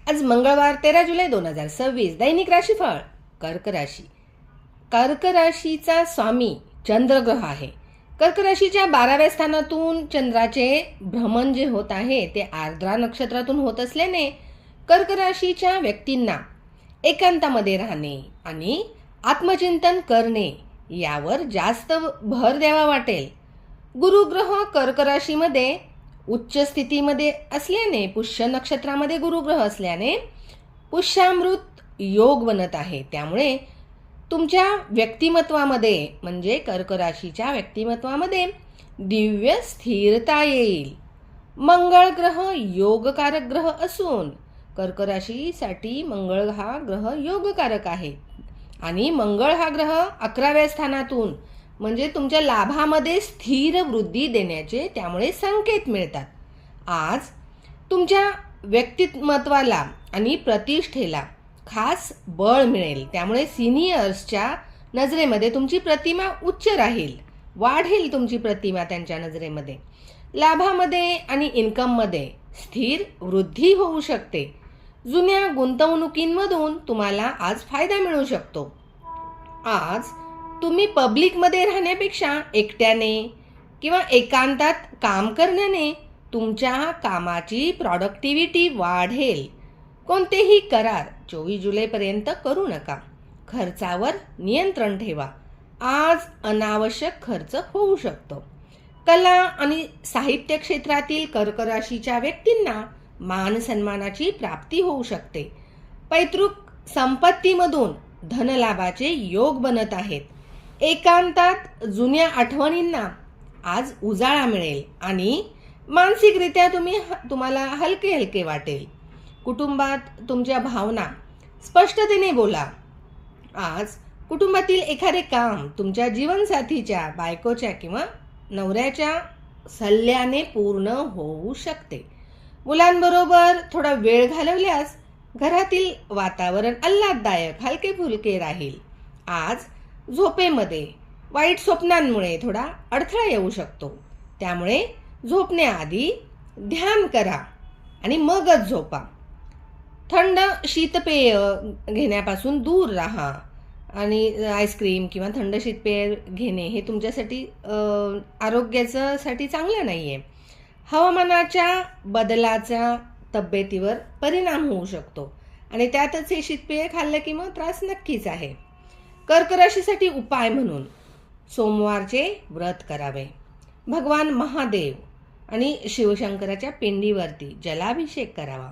आज मंगळवार 13 जुलै 2026. दैनिक राशीफळ. कर्क राशी. कर्क राशीचा स्वामी चंद्रग्रह आहे. कर्क राशीच्या 12व्या स्थानातून चंद्राचे भ्रमण जे होत आहे ते आर्द्रा नक्षत्रातून होत असल्याने कर्क राशीच्या व्यक्तींना एकांतामध्ये राहणे आणि आत्मचिंतन करणे यावर जास्त भर द्यावा वाटेल. गुरुग्रह कर्क राशीमध्ये उच्च स्थितीमध्ये असल्याने, पुष्य नक्षत्रामध्ये गुरुग्रह असल्याने पुष्यामृत योग बनत आहे. त्यामुळे तुमच्या व्यक्तिमत्वामध्ये म्हणजे कर्क राशीच्या व्यक्तिमत्वामध्ये दिव्य स्थिरता येईल. मंगळ ग्रह योगकारक ग्रह असून कर्क राशीसाठी मंगळ हा ग्रह योगकारक आहे आणि मंगळ हा ग्रह 11व्या स्थानातून म्हणजे तुमच्या लाभामध्ये स्थिर वृद्धी देण्याचे त्यामुळे संकेत मिळतात. आज तुमच्या व्यक्तिमत्वाला आणि प्रतिष्ठेला खास बळ मिळेल. त्यामुळे सिनियर्सच्या नजरेमध्ये तुमची प्रतिमा उच्च राहील, वाढेल तुमची प्रतिमा त्यांच्या नजरेमध्ये. लाभामध्ये आणि इन्कममध्ये स्थिर वृद्धी होऊ शकते. जुन्या गुंतवणुकींमधून तुम्हाला आज फायदा मिळू शकतो. आज तुम्ही पब्लिकमध्ये राहण्यापेक्षा एकट्याने किंवा एकांतात काम करण्याने तुमच्या कामाची प्रॉडक्टिव्हिटी वाढेल. कोणतेही करार 24 जुलैपर्यंत करू नका. खर्चावर नियंत्रण ठेवा. आज अनावश्यक खर्च होऊ शकतो. कला आणि साहित्य क्षेत्रातील कर्क राशीच्या व्यक्तींना मान सन्मानाची प्राप्ती होऊ शकते. पैतृक संपत्तीमधून धनलाभाचे योग बनत आहेत. एकांतात जुन्या आठवणींना आज उजाळा मिळेल आणि मानसिकरित्या तुम्हाला हलके हलके वाटेल. कुटुंबात तुमच्या भावना स्पष्टतेने बोला. आज कुटुंबातील एखादे काम तुमच्या जीवनसाथीच्या, बायकोच्या किंवा नवऱ्याच्या सल्ल्याने पूर्ण होऊ शकते. मुलांबरोबर थोडा वेळ घालवल्यास घरातील वातावरण आल्हाददायक हलके फुलके राहील. आज झोपेमध्ये वाईट स्वप्नांमुळे थोडा अडथळा येऊ शकतो. त्यामुळे झोपण्याआधी ध्यान करा आणि मगच झोपा. थंड शीतपेय घेण्यापासून दूर राहा आणि आईस्क्रीम किंवा थंड शीतपेय घेणे हे तुमच्यासाठी आरोग्यासाठी चांगलं नाही आहे. हवामानाच्या बदलाचा तब्येतीवर परिणाम होऊ शकतो आणि त्यातच हे शीतपेय खाल्लं की मग त्रास नक्कीच आहे. कर्क राशीसाठी उपाय म्हणून सोमवारचे व्रत करावे. भगवान महादेव आणि शिवशंकराच्या पिंडीवरती जलाभिषेक करावा.